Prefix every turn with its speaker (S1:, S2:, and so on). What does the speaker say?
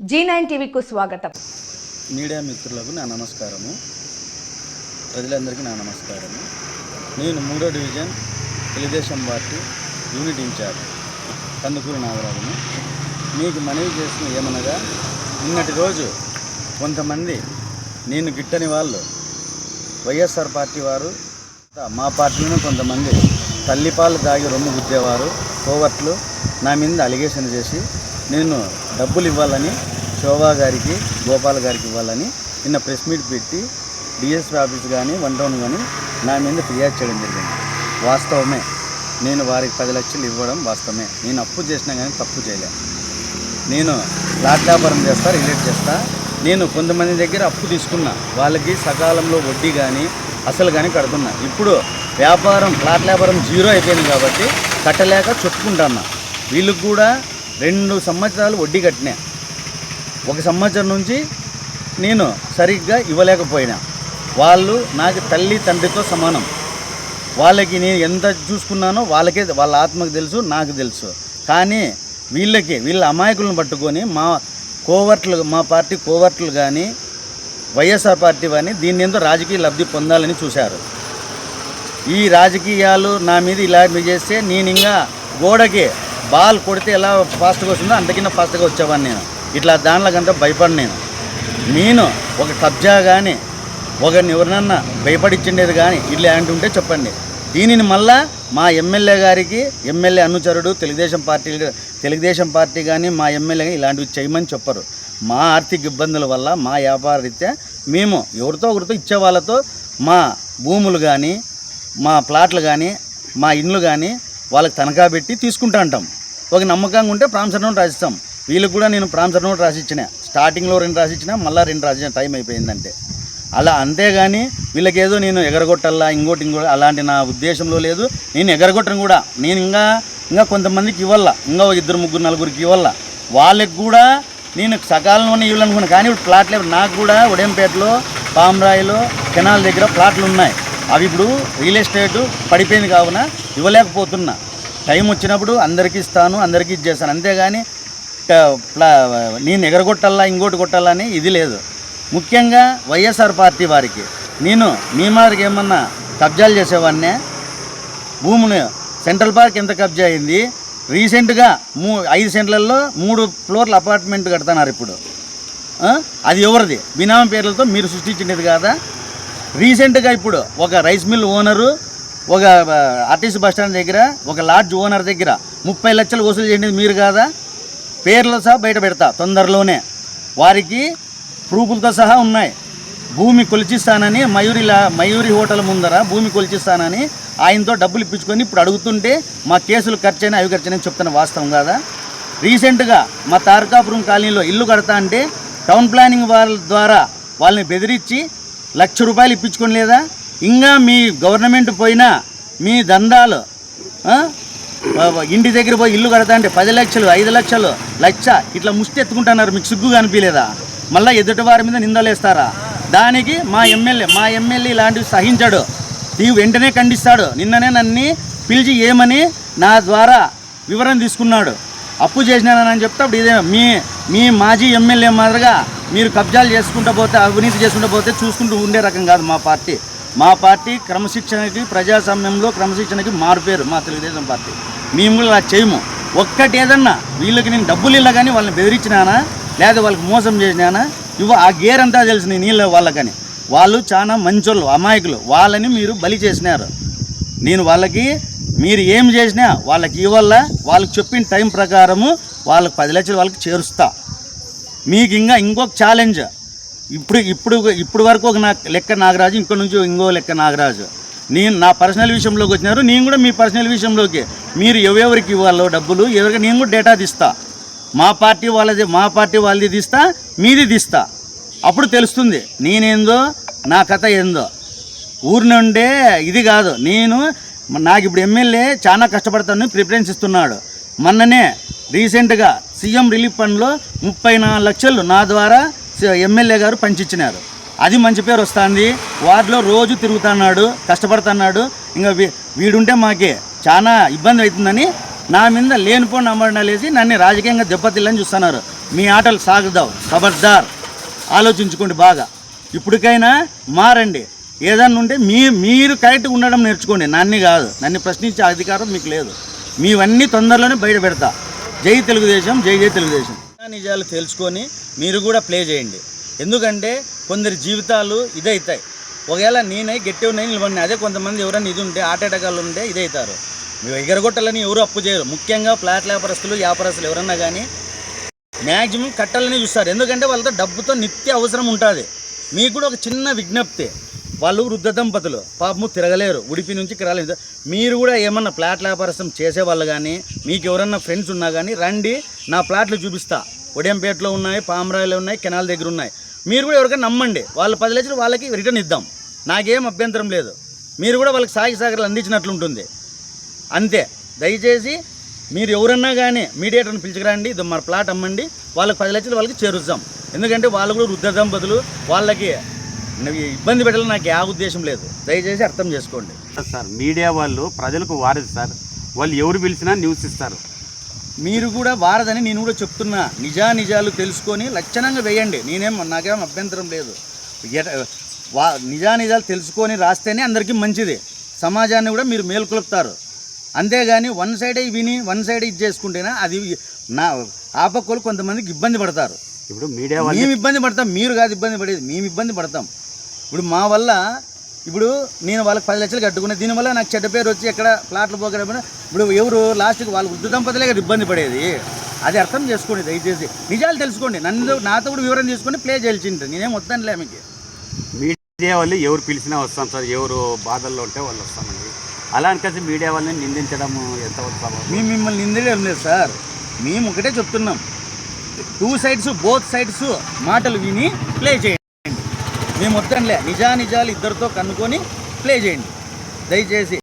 S1: G9 టీవీకు స్వాగతం.
S2: Media మిత్రులకు నా నమస్కారము. ప్రజలందరికీ నా నమస్కారము. నేను 3వ division Telugu Desam party unit in charge Kandukuri నాగరాజును. మీకు మనవి చేసిన ఏమనగా, నిన్నటి రోజు కొంతమంది నేను గిట్టని వాళ్ళు వైఎస్ఆర్ పార్టీ వారు మా పార్టీలో కొంతమంది తల్లిపాలు దాగి రొమ్ము గుద్దేవారు కోవర్ట్లు నా మీద అలిగేషన్ చేసి నేను డబ్బులు ఇవ్వాలని శోభా గారికి గోపాల్ గారికి ఇవ్వాలని నిన్న ప్రెస్ మీట్ పెట్టి డిఎస్పీ ఆఫీస్ కానీ 1 టౌన్ కానీ నా మీద ఫిర్యాదు చేయడం జరిగింది. వాస్తవమే, నేను వారికి 10 లక్షలు ఇవ్వడం వాస్తవమే. నేను అప్పు చేసినా కానీ తప్పు చేయలేను. నేను ఫ్లాట్ వ్యాపారం చేస్తా, రిలేట్ చేస్తా. నేను కొంతమంది దగ్గర అప్పు తీసుకున్నా, వాళ్ళకి సకాలంలో వడ్డీ కానీ అసలు కానీ కడుతున్నా. ఇప్పుడు వ్యాపారం ఫ్లాట్ వ్యాపారం జీరో అయిపోయింది కాబట్టి కట్టలేక చుట్టుకుంటున్నా. వీళ్ళకి కూడా 2 సంవత్సరాలు వడ్డీ కట్టినా. 1 సంవత్సరం నుంచి నేను సరిగ్గా ఇవ్వలేకపోయినా. వాళ్ళు నాకు తల్లి తండ్రితో సమానం. వాళ్ళకి నేను ఎంత చూసుకున్నానో వాళ్ళకే, వాళ్ళ ఆత్మకు తెలుసు, నాకు తెలుసు. కానీ వీళ్ళ అమాయకులను పట్టుకొని మా పార్టీ కోవర్ట్లు కానీ వైఎస్ఆర్ పార్టీ కానీ దీన్ని ఎంతో రాజకీయ లబ్ధి పొందాలని చూశారు. ఈ రాజకీయాలు నా మీద ఇలా చేస్తే నేను ఇంకా గోడకి బాల్ కొడితే ఎలా ఫాస్ట్గా వస్తుందో అంతకిన్నా ఫాస్ట్గా వచ్చేవాడిని. నేను ఇట్లా దానిలోకంతా భయపడి నేను ఒక కబ్జా కానీ ఎవరినన్నా భయపడిచ్చిండేది కానీ ఇట్లా ఉంటే చెప్పండి. దీనిని మళ్ళా మా ఎమ్మెల్యే గారికి, ఎమ్మెల్యే అనుచరుడు తెలుగుదేశం పార్టీ కానీ మా ఎమ్మెల్యే కానీ ఇలాంటివి చేయమని చెప్పరు. మా ఆర్థిక ఇబ్బందుల వల్ల మా వ్యాపార రీత్యా మేము ఒకరితో ఇచ్చే వాళ్ళతో మా భూములు కానీ మా ప్లాట్లు కానీ మా ఇండ్లు కానీ వాళ్ళకి తనఖా పెట్టి తీసుకుంటా అంటాం. ఒక నమ్మకంగా ఉంటే ప్రామిసరీ నోట్ రాసిస్తాం. వీళ్ళకి కూడా నేను ప్రామిసరీ నోట్ రాసిచ్చిన. స్టార్టింగ్లో 2 రాసిచ్చిన, మళ్ళీ 2 రాసిన టైం అయిపోయిందంటే అలా. అంతేగాని వీళ్ళకి ఏదో నేను ఎగరగొట్టాలా ఇంకోటి అలాంటి నా ఉద్దేశంలో లేదు. నేను ఎగరగొట్టను కూడా. నేను ఇంకా కొంతమందికి ఇవ్వాలా, ఇంకా 2, 3, 4 ఇవ్వాలా. వాళ్ళకి కూడా నేను సకాలంలోనే ఇవ్వాలనుకున్నాను. కానీ ఇప్పుడు ప్లాట్లు నాకు కూడా ఉదయంపేటలో, పామరాయిలో, కెనాల్ దగ్గర ప్లాట్లు ఉన్నాయి. అవి ఇప్పుడు రియల్ ఎస్టేట్ పడిపోయింది కావున ఇవ్వలేకపోతున్నా. టైం వచ్చినప్పుడు అందరికీ ఇస్తాను, అందరికీ ఇచ్చేస్తాను. అంతేగాని నేను ఎగరగొట్టాలా ఇంకోటి కొట్టాలని ఇది లేదు. ముఖ్యంగా వైఎస్ఆర్ పార్టీ వారికి నేను మీ మాదిరికి ఏమన్నా కబ్జాలు చేసేవాడినే. భూములు సెంట్రల్ పార్క్ ఎంత కబ్జా అయింది. రీసెంట్గా 5 సెంట్లలో 3 ఫ్లోర్ల అపార్ట్మెంట్ కడుతున్నారు. ఇప్పుడు అది ఎవరిది? బినామీ పేర్లతో మీరు సృష్టించినది కాదా? రీసెంట్గా ఇప్పుడు ఒక రైస్ మిల్ ఓనరు, ఒక ఆర్టీసీ బస్టాండ్ దగ్గర ఒక లాడ్జ్ ఓనర్ దగ్గర 30 లక్షలు వసూలు చేసేది మీరు కాదా? పేర్లు సహా బయట పెడతా తొందరలోనే. వారికి ప్రూఫ్లతో సహా ఉన్నాయి. భూమి కొలిచిస్తానని మయూరి హోటల్ ముందర భూమి కొలిచిస్తానని ఆయనతో డబ్బులు ఇప్పించుకొని ఇప్పుడు అడుగుతుంటే మా కేసులు ఖర్చైనా అవి ఖర్చైనా చెప్తున్న వాస్తవం కాదా? రీసెంట్గా మా తారకాపురం కాలనీలో ఇల్లు కడతా అంటే టౌన్ ప్లానింగ్ వాళ్ళ ద్వారా వాళ్ళని బెదిరించి ₹1,00,000 ఇప్పించుకొని లేదా? ఇంకా మీ గవర్నమెంట్ పోయినా మీ దందాలు ఇంటి దగ్గర పోయి ఇల్లు కడతా అంటే 10 లక్షలు, 5 లక్షలు, 1,00,000 ఇట్లా ముష్టి ఎత్తుకుంటున్నారు. మీకు సిగ్గుగా అనిపించలేదా? మళ్ళీ ఎదుటి వారి మీద నిందలేస్తారా? దానికి మా ఎమ్మెల్యే ఇలాంటివి సహించాడు. వెంటనే ఖండిస్తాడు. నిన్ననే నన్ను పిలిచి ఏమని నా ద్వారా వివరణ తీసుకున్నాడు. అప్పు చేసినానని చెప్తే అప్పుడు ఇదే మీ మాజీ ఎమ్మెల్యే మాదిరిగా మీరు కబ్జాలు చేసుకుంటూ పోతే, అవినీతి చేసుకుంటూ పోతే చూసుకుంటూ ఉండే రకం కాదు మా పార్టీ క్రమశిక్షణకి, ప్రజాస్వామ్యంలో క్రమశిక్షణకి మారుపేరు మా తెలుగుదేశం పార్టీ. మేము కూడా అలా చేయము. ఒక్కటి ఏదన్నా వీళ్ళకి నేను డబ్బులు ఇల్ల కానీ వాళ్ళని బెదిరించినానా లేదా వాళ్ళకి మోసం చేసినానా ఆ గేర్ అంతా తెలుసు నీళ్ళ వాళ్ళకని. వాళ్ళు చాలా మంచోళ్ళు, అమాయకులు. వాళ్ళని మీరు బలి చేసినారు. నేను వాళ్ళకి మీరు ఏం చేసినా వాళ్ళకి ఇవ్వాల. వాళ్ళకి చెప్పిన టైం ప్రకారము వాళ్ళకి 10 లక్షలు వాళ్ళకి చేరుస్తా. మీకు ఇంకొక ఛాలెంజ్. ఇప్పుడు వరకు ఒక లెక్క నాగరాజు, ఇంకో నుంచి ఇంకో లెక్క నాగరాజు. నేను నా పర్సనల్ విషయంలోకి వచ్చినారు. నేను కూడా మీ పర్సనల్ విషయంలోకి మీరు ఎవరికి ఇవ్వాలో డబ్బులు ఎవరికి నేను కూడా డేటా తీస్తా. మా పార్టీ వాళ్ళది తీస్తా, మీది తీస్తా. అప్పుడు తెలుస్తుంది నేనేందో, నా కథ ఏందో. ఊరి నుండే ఇది కాదు. నాకు ఇప్పుడు ఎమ్మెల్యే చాలా కష్టపడతాను, ప్రిఫరెన్స్ ఇస్తున్నాడు. మొన్ననే రీసెంట్గా సీఎం రిలీఫ్ ఫండ్లో 34 లక్షలు నా ద్వారా ఎమ్మెల్యే గారు పంచిచ్చినారు. అది మంచి పేరు వస్తుంది. వార్డులో రోజు తిరుగుతున్నాడు, కష్టపడుతున్నాడు. ఇంకా వీడుంటే మాకే చాలా ఇబ్బంది అవుతుందని నా మీద లేనిపోని నమ్మడాలు వేసి నన్ను రాజకీయంగా దెబ్బతిల్లని చూస్తున్నారు. మీ ఆటలు సాగుదావు. ఖబర్దార్, ఆలోచించుకోండి బాగా. ఇప్పటికైనా మారండి. ఏదన్నా ఉంటే మీరు కరెక్ట్గా ఉండడం నేర్చుకోండి. నన్ను కాదు, నన్ను ప్రశ్నించే అధికారం మీకు లేదు. మీవన్నీ తొందరలోనే బయట పెడతా. జై తెలుగుదేశం, జై జై తెలుగుదేశం. నిజాలు తెలుసుకొని మీరు కూడా ప్లే చేయండి. ఎందుకంటే కొందరి జీవితాలు ఇదవుతాయి. ఒకవేళ నేనై గట్టి ఉన్నాయి నిలబడినాయి, అదే కొంతమంది ఎవరైనా ఇది ఉంటే హార్ట్ అటాకాలు ఉంటే ఇదవుతారు. మీరు ఎగరగొట్టాలని ఎవరు అప్పు చేయరు. ముఖ్యంగా ఫ్లాట్ వ్యాపారస్తులు ఎవరన్నా కానీ మ్యాక్సిమం కట్టాలని చూస్తారు. ఎందుకంటే వాళ్ళతో డబ్బుతో నిత్య అవసరం ఉంటుంది. మీకు కూడా ఒక చిన్న విజ్ఞప్తి, వాళ్ళు వృద్ధ దంపతులు పాపము తిరగలేరు, ఉడిపి నుంచి రాలేదు. మీరు కూడా ఏమన్నా ఫ్లాట్ వ్యాపారస్థం చేసేవాళ్ళు కానీ మీకు ఎవరన్నా ఫ్రెండ్స్ ఉన్నా కానీ రండి, నా ప్లాట్లు చూపిస్తా. ఉదయంపేటలో ఉన్నాయి, పామరాయిలో ఉన్నాయి, కెనాల్ దగ్గర ఉన్నాయి. మీరు కూడా ఎవరికైనా నమ్మండి, వాళ్ళు 10 లక్షలు వాళ్ళకి రిటర్న్ ఇద్దాం. నాకేం అభ్యంతరం లేదు. మీరు కూడా వాళ్ళకి సాగరాలు అందించినట్లు ఉంటుంది. అంతే. దయచేసి మీరు ఎవరన్నా కానీ మీడియేటర్ని పిలిచిరండి, ఇది మన ప్లాట్ అమ్మండి, వాళ్ళకి 10 లక్షలు వాళ్ళకి చేరుస్తాం. ఎందుకంటే వాళ్ళు కూడా వృద్ధ దంపతులు, వాళ్ళకి ఇబ్బంది పెట్టాలని నాకు ఏ ఉద్దేశం లేదు. దయచేసి అర్థం చేసుకోండి.
S1: సార్, మీడియా వాళ్ళు ప్రజలకు వారధి సార్. వాళ్ళు ఎవరు పిలిచినా న్యూస్ ఇస్తారు.
S2: మీరు కూడా వారదని నేను కూడా చెప్తున్నా. నిజాలు తెలుసుకొని లక్షణంగా వేయండి. నాకేం అభ్యంతరం లేదు. నిజాలు తెలుసుకొని రాస్తేనే అందరికీ మంచిది. సమాజాన్ని కూడా మీరు మేల్కొలుపుతారు. అంతేగాని వన్ సైడే విని వన్ సైడ్ ఇది చేసుకుంటేనా అది నా ఆపక్కలు కొంతమందికి ఇబ్బంది పడతారు.
S1: ఇప్పుడు మీడియా
S2: మేము ఇబ్బంది పడతాం, మీరు కాదు ఇబ్బంది పడేది, మేము ఇబ్బంది పడతాం. ఇప్పుడు మా వల్ల నేను వాళ్ళకి 10 లక్షలు కట్టుకున్నా, దీనివల్ల నాకు చెడ్డ పేరు వచ్చి ఎక్కడ ప్లాట్లు పోగలిగిన ఇప్పుడు ఎవరు లాస్ట్కి వాళ్ళు వృద్ధ దంపతులే కదా ఇబ్బంది పడేది. అది అర్థం చేసుకోండి. దయచేసి నిజాలు తెలుసుకోండి. నాతో కూడా వివరణ తీసుకొని ప్లే చేయాల్సింది. నేనేం వద్దానులే మీకు.
S1: మీడియా వాళ్ళు ఎవరు పిలిచినా వస్తాం సార్. ఎవరు బాధల్లో ఉంటే వాళ్ళు వస్తామండి. అలా అనికేసి మీడియా వాళ్ళని నిందించడం ఎంతవరకు?
S2: మేము మిమ్మల్ని నిందించడం లేదు సార్. మేము ఒకటే చెప్తున్నాం, 2 సైడ్స్ బోత్ సైడ్స్ మాటలు విని ప్లే చేయండి. మేము వద్దనులే, నిజాలు ఇద్దరితో కనుక్కొని ప్లే చేయండి దయచేసి.